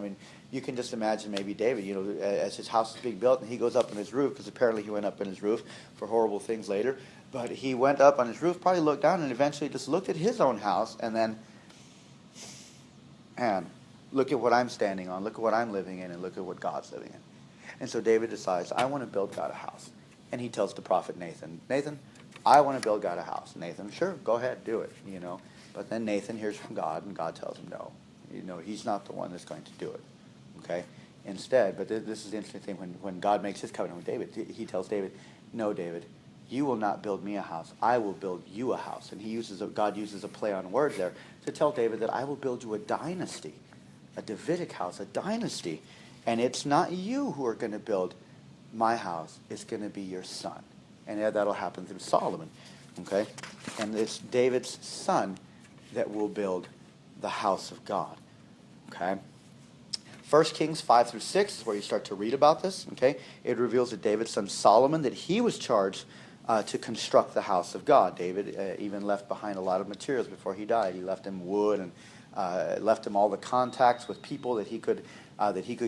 you can just imagine maybe David, as his house is being built, and he goes up on his roof, because apparently he went up on his roof for horrible things later, but he went up on his roof, probably looked down, and eventually just looked at his own house, and then, man, look at what I'm standing on, look at what I'm living in, and look at what God's living in. And so David decides, I want to build God a house. And he tells the prophet Nathan, I want to build God a house. Nathan, sure, go ahead, do it, But then Nathan hears from God, and God tells him no. He's not the one that's going to do it. Okay? Instead, but this is the interesting thing, when God makes his covenant with David, he tells David, no, David, you will not build me a house. I will build you a house. And God uses a play on words there to tell David that I will build you a dynasty, a Davidic house, a dynasty. And it's not you who are going to build my house. It's going to be your son. And that'll happen through Solomon. Okay? And it's David's son that will build the house of God. Okay? 1 Kings 5 through 6 is where you start to read about this. Okay? It reveals that David's son Solomon, that he was charged to construct the house of God. David even left behind a lot of materials before he died. He left him wood and left him all the contacts with people that he could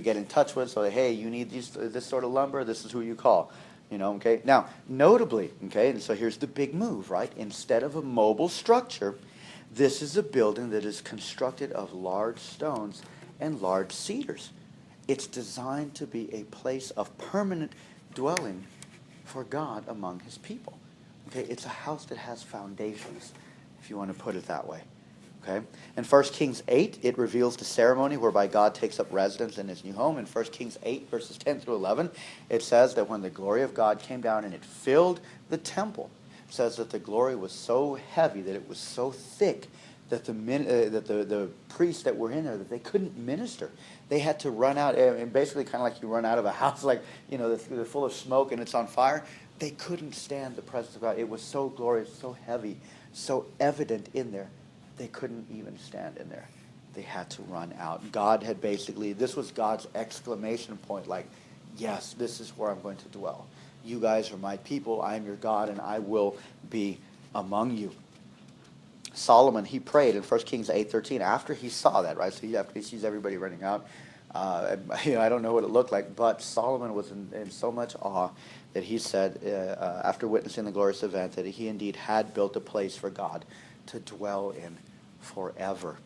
get in touch with. So, hey, you need this sort of lumber, this is who you call. Okay? Now, notably, okay, and so here's the big move, right? Instead of a mobile structure, this is a building that is constructed of large stones and large cedars. It's designed to be a place of permanent dwelling for God among his people. Okay? It's a house that has foundations, if you want to put it that way. Okay? In 1 Kings 8, it reveals the ceremony whereby God takes up residence in his new home. In 1 Kings 8, verses 10 through 11, it says that when the glory of God came down and it filled the temple, it says that the glory was so heavy, that it was so thick, that the priests that were in there, that they couldn't minister. They had to run out, and basically kind of like you run out of a house, like, they're full of smoke and it's on fire. They couldn't stand the presence of God. It was so glorious, so heavy, so evident in there. They couldn't even stand in there. They had to run out. God had this was God's exclamation point, like, yes, this is where I'm going to dwell. You guys are my people. I am your God, and I will be among you. Solomon, he prayed in 1 Kings 8:13 after he saw that, right? So after he sees everybody running out, I don't know what it looked like, but Solomon was in so much awe that he said, after witnessing the glorious event, that he indeed had built a place for God to dwell in forever.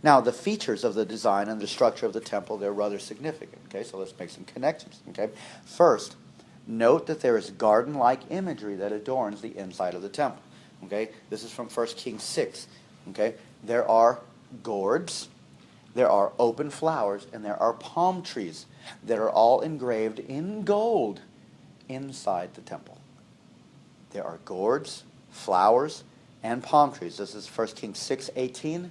Now, the features of the design and the structure of the temple, they're rather significant. Okay, so let's make some connections. Okay, first, note that there is garden-like imagery that adorns the inside of the temple. Okay, this is from 1 Kings 6. Okay, there are gourds, there are open flowers, and there are palm trees that are all engraved in gold inside the temple. There are gourds, flowers, and palm trees. This is 1 Kings 6:18,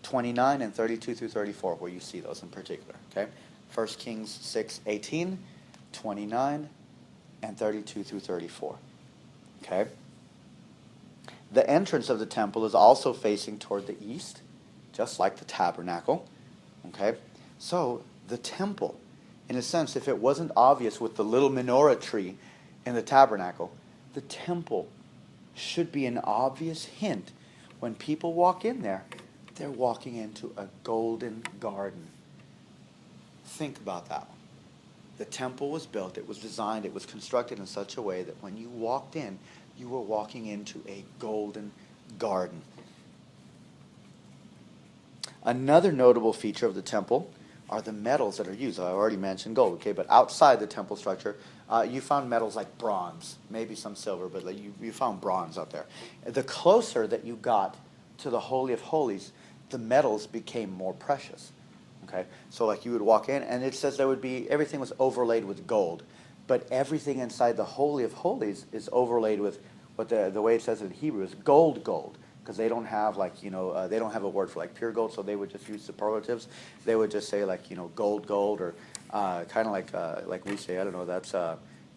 29, and 32 through 34, where you see those in particular. Okay, 1 Kings 6:18, 29, and 32 through 34. Okay. The entrance of the temple is also facing toward the east, just like the tabernacle. Okay, so the temple, in a sense, if it wasn't obvious with the little menorah tree in the tabernacle, the temple should be an obvious hint. When people walk in there, they're walking into a golden garden. Think about that one. The temple was built, it was designed, it was constructed in such a way that when you walked in, you were walking into a golden garden. Another notable feature of the temple are the metals that are used. I already mentioned gold, okay, but outside the temple structure, you found metals like bronze, maybe some silver, but you found bronze out there. The closer that you got to the Holy of Holies, the metals became more precious. Okay, so like you would walk in, and it says everything was overlaid with gold, but everything inside the Holy of Holies is overlaid with what the way it says in Hebrew is gold, because they don't have they don't have a word for like pure gold, so they would just use superlatives. They would just say gold, or kind of like we say, I don't know, that's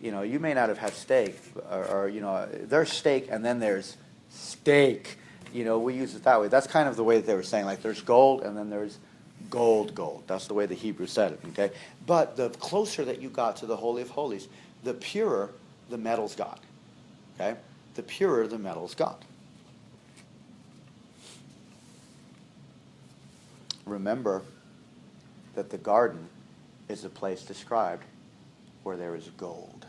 you may not have had steak or there's steak and then there's steak. We use it that way. That's kind of the way that they were saying. Like there's gold and then there's gold. That's the way the Hebrew said it, okay? But the closer that you got to the Holy of Holies, the purer the metals got, okay? The purer the metals got. Remember that the garden is a place described where there is gold,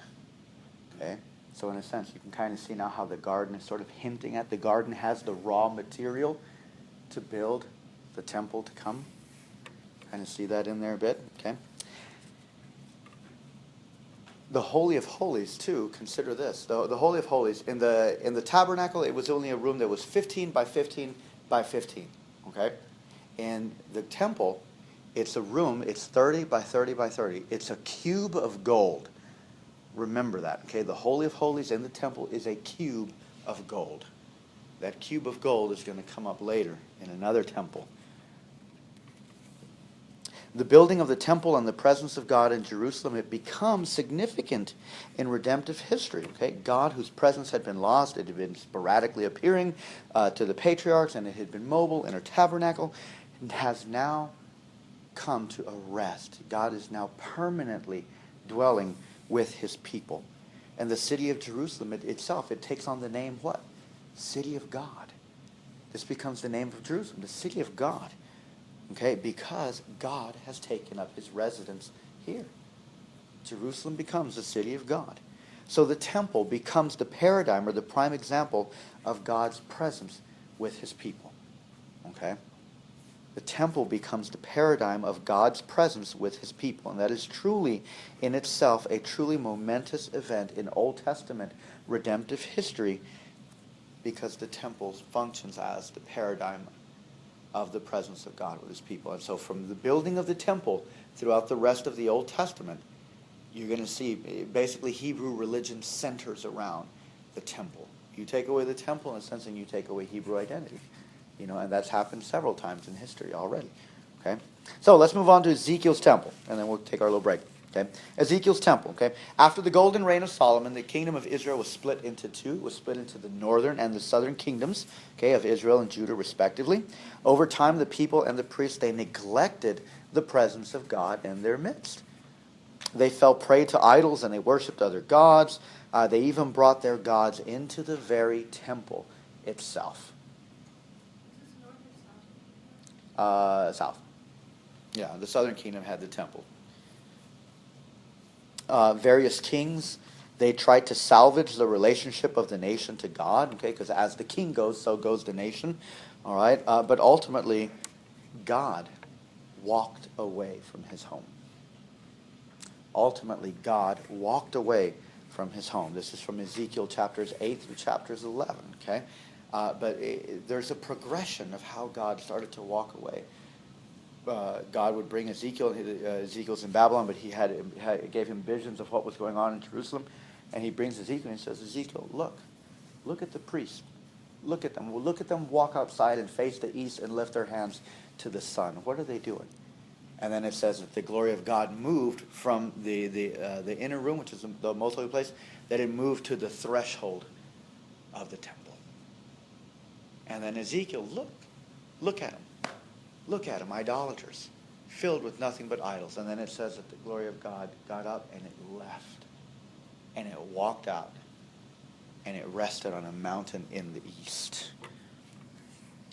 okay? So in a sense, you can kind of see now how the garden is sort of hinting at the garden has the raw material to build the temple to come. Kind of see that in there a bit, okay? The Holy of Holies, too, consider this. The Holy of Holies, in the tabernacle, it was only a room that was 15 by 15 by 15, okay? In the temple, it's a room, it's 30 by 30 by 30. It's a cube of gold. Remember that, okay? The Holy of Holies in the temple is a cube of gold. That cube of gold is going to come up later in another temple. The building of the temple and the presence of God in Jerusalem, it becomes significant in redemptive history. Okay, God, whose presence had been lost, it had been sporadically appearing to the patriarchs, and it had been mobile in a tabernacle, and has now come to a rest. God is now permanently dwelling with his people. And the city of Jerusalem itself, it takes on the name what? City of God. This becomes the name of Jerusalem, the city of God. Okay, because God has taken up his residence here. Jerusalem becomes the city of God. So the temple becomes the paradigm or the prime example of God's presence with his people. Okay? The temple becomes the paradigm of God's presence with his people. And that is truly, in itself, a truly momentous event in Old Testament redemptive history, because the temple functions as the paradigm of the presence of God with his people. And so from the building of the temple throughout the rest of the Old Testament, you're going to see basically Hebrew religion centers around the temple. You take away the temple, in a sense, and you take away Hebrew identity. And that's happened several times in history already. Okay? So let's move on to Ezekiel's temple, and then we'll take our little break. Okay? Ezekiel's temple. Okay? After the golden reign of Solomon, the kingdom of Israel was split into two. It was split into the northern and the southern kingdoms, okay, of Israel and Judah respectively. Over time, the people and the priests, they neglected the presence of God in their midst. They fell prey to idols and they worshipped other gods. They even brought their gods into the very temple itself. South. Yeah, the southern kingdom had the temple. Various kings, they tried to salvage the relationship of the nation to God, okay, because as the king goes, so goes the nation, all right? But ultimately, God walked away from his home. Ultimately, God walked away from his home. This is from Ezekiel chapters 8 through chapters 11, okay? But there's a progression of how God started to walk away. God would bring Ezekiel. Ezekiel's in Babylon, but he gave him visions of what was going on in Jerusalem. And he brings Ezekiel and he says, Ezekiel, look at the priests. Look at them. Look at them walk outside and face the east and lift their hands to the sun. What are they doing? And then it says that the glory of God moved from the inner room, which is the most holy place, that it moved to the threshold of the temple. And then Ezekiel, look at them. Look at them, idolaters, filled with nothing but idols. And then it says that the glory of God got up and it left. And it walked out. And it rested on a mountain in the east.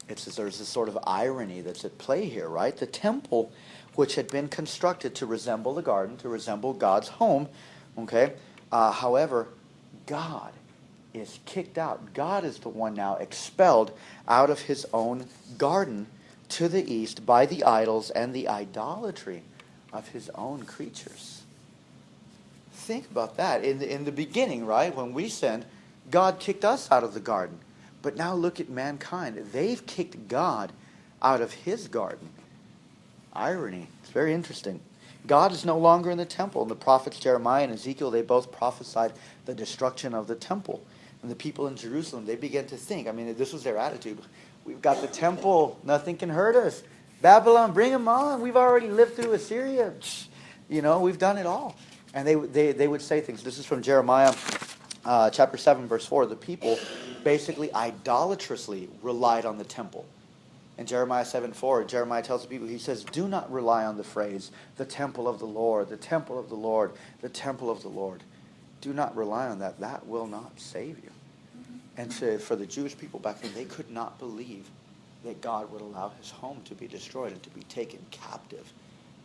There's this sort of irony that's at play here, right? The temple, which had been constructed to resemble the garden, to resemble God's home, okay? However, God is kicked out. God is the one now expelled out of his own garden to the east by the idols and the idolatry of his own creatures. Think about that. In the beginning, right, when we sinned, God kicked us out of the garden. But now look at mankind. They've kicked God out of his garden. Irony. It's very interesting. God is no longer in the temple. And the prophets Jeremiah and Ezekiel, they both prophesied the destruction of the temple. And the people in Jerusalem, they began to think, this was their attitude. We've got the temple. Nothing can hurt us. Babylon, bring them on. We've already lived through Assyria. We've done it all. And they would say things. This is from Jeremiah chapter 7, verse 4. The people basically idolatrously relied on the temple. In Jeremiah 7:4, Jeremiah tells the people, he says, do not rely on the phrase, the temple of the Lord, the temple of the Lord, the temple of the Lord. Do not rely on that. That will not save you. And for the Jewish people back then, they could not believe that God would allow his home to be destroyed and to be taken captive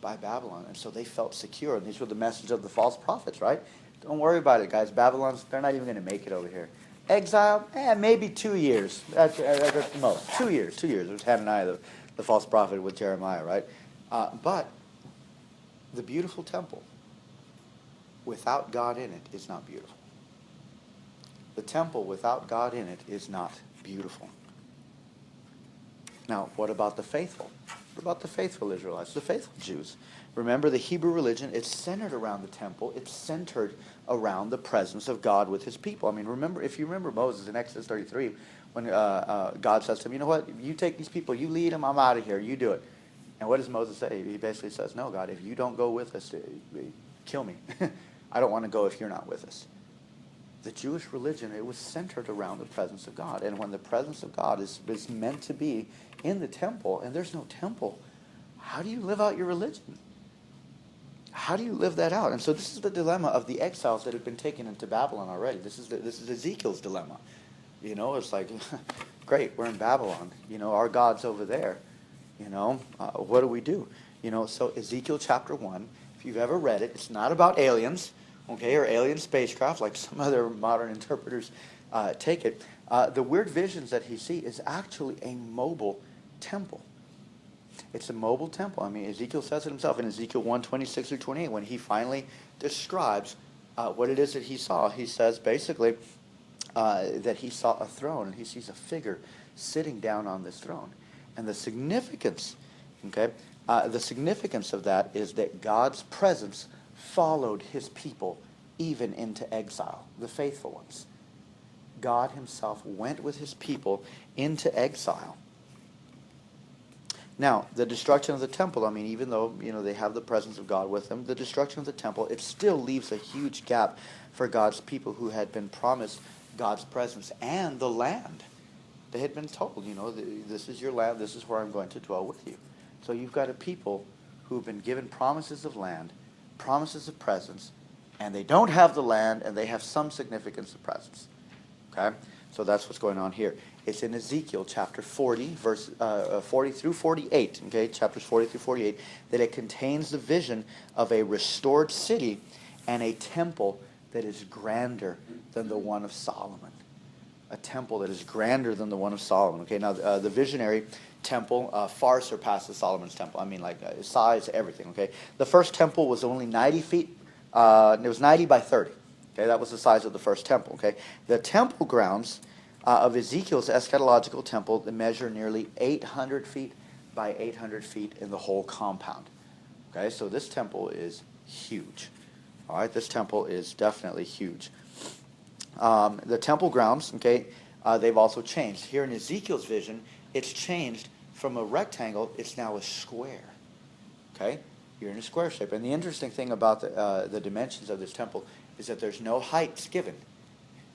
by Babylon. And so they felt secure. And these were the message of the false prophets, right? Don't worry about it, guys. Babylon's, they're not even going to make it over here. Exile, maybe 2 years. That's the most. 2 years. 2 years. It was Hananiah, the false prophet with Jeremiah, right? But the beautiful temple, without God in it, is not beautiful. The temple without God in it is not beautiful. Now, what about the faithful? What about the faithful Israelites, the faithful Jews? Remember, the Hebrew religion, it's centered around the temple. It's centered around the presence of God with his people. I mean, remember, if you remember Moses in Exodus 33, when God says to him, you know what, you take these people, you lead them, I'm out of here, you do it. And what does Moses say? He basically says, no, God, if you don't go with us, kill me. I don't want to go if you're not with us. The Jewish religion, it was centered around the presence of God. And when the presence of God is meant to be in the temple, and there's no temple, how do you live out your religion? How do you live that out? And so this is the dilemma of the exiles that have been taken into Babylon already. This is Ezekiel's dilemma. You know, it's like, great, we're in Babylon. You know, our God's over there. You know, what do we do? You know, so Ezekiel chapter 1, if you've ever read it, it's not about aliens, okay, or alien spacecraft like some other modern interpreters take it. The weird visions that he sees is actually a mobile temple. It's a mobile temple. I mean, Ezekiel says it himself in Ezekiel 1:26 through 28 when he finally describes what it is that he saw. He says basically that he saw a throne and he sees a figure sitting down on this throne. And the significance, okay, the significance of that is that God's presence followed his people even into exile, the faithful ones. God himself went with his people into exile. Now, the destruction of the temple, I mean, even though, you know, they have the presence of God with them, the destruction of the temple, it still leaves a huge gap for God's people who had been promised God's presence and the land. They had been told, you know, this is your land, this is where I'm going to dwell with you. So you've got a people who've been given promises of land, promises of presence, and they don't have the land, and they have some significance of presence. Okay? So that's what's going on here. It's in Ezekiel chapter 40, verse 40 through 48, okay, chapters 40 through 48, that it contains the vision of a restored city and a temple that is grander than the one of Solomon. A temple that is grander than the one of Solomon. Okay, now the visionary temple far surpasses Solomon's temple. I mean, like size, everything. Okay, the first temple was only 90 feet. It was 90 by 30. Okay, that was the size of the first temple. Okay, the temple grounds of Ezekiel's eschatological temple measure nearly 800 feet by 800 feet in the whole compound. Okay, so this temple is huge. All right, this temple is definitely huge. The temple grounds, okay, they've also changed. Here in Ezekiel's vision, it's changed from a rectangle, it's now a square. Okay, you're in a square shape. And the interesting thing about the dimensions of this temple is that there's no heights given.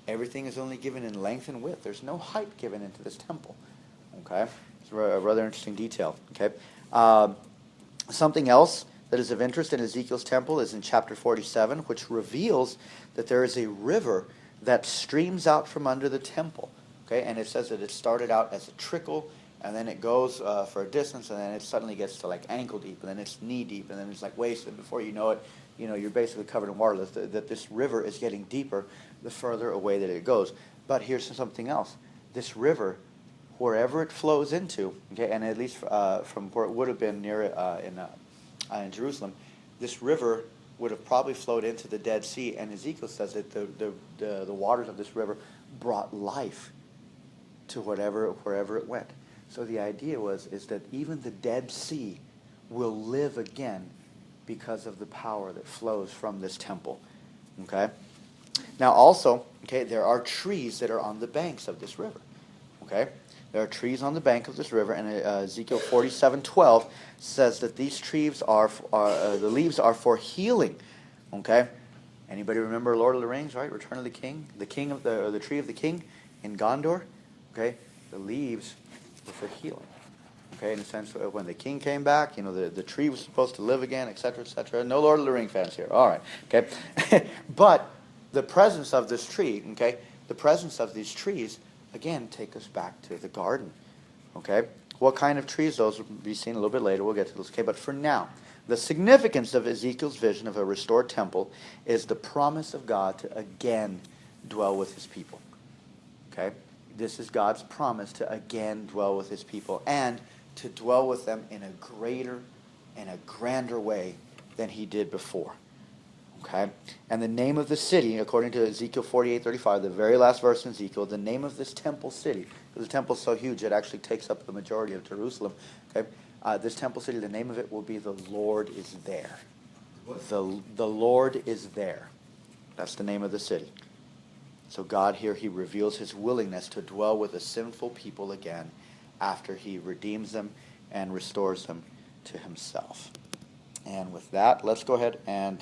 Everything is only given in length and width. There's no height given into this temple. Okay, it's a rather interesting detail. Okay, something else that is of interest in Ezekiel's temple is in chapter 47, which reveals that there is a river that streams out from under the temple. Okay, and it says that it started out as a trickle, and then it goes for a distance, and then it suddenly gets to like ankle deep, and then it's knee deep, and then it's like waist, and before you know it, you know, you're basically covered in water. That this river is getting deeper the further away that it goes. But here's something else. This river, wherever it flows into, okay, and at least from where it would have been near in Jerusalem, this river would have probably flowed into the Dead Sea, and Ezekiel says that the waters of this river brought life to wherever it went. So the idea is that even the Dead Sea will live again because of the power that flows from this temple. Okay? Now also, okay, there are trees that are on the banks of this river. Okay? There are trees on the bank of this river, and Ezekiel 47:12 says that these trees the leaves are for healing. Okay? Anybody remember Lord of the Rings, right? Return of the King? The king of the tree of the king? In Gondor, okay, the leaves were for healing. Okay, in a sense, when the king came back, the tree was supposed to live again, etc., etc. No Lord of the Rings fans here. All right, okay. But the presence of this tree, okay, the presence of these trees, again, take us back to the garden. Okay, what kind of trees? Those will be seen a little bit later. We'll get to those. Okay, but for now, the significance of Ezekiel's vision of a restored temple is the promise of God to again dwell with his people. Okay, this is God's promise to again dwell with his people and to dwell with them in a greater and a grander way than he did before. Okay? And the name of the city, according to Ezekiel 48:35, the very last verse in Ezekiel, the name of this temple city, because the temple is so huge, it actually takes up the majority of Jerusalem. Okay? This temple city, the name of it will be the Lord is there. The Lord is there. That's the name of the city. So God here, he reveals his willingness to dwell with a sinful people again after he redeems them and restores them to himself. And with that, let's go ahead and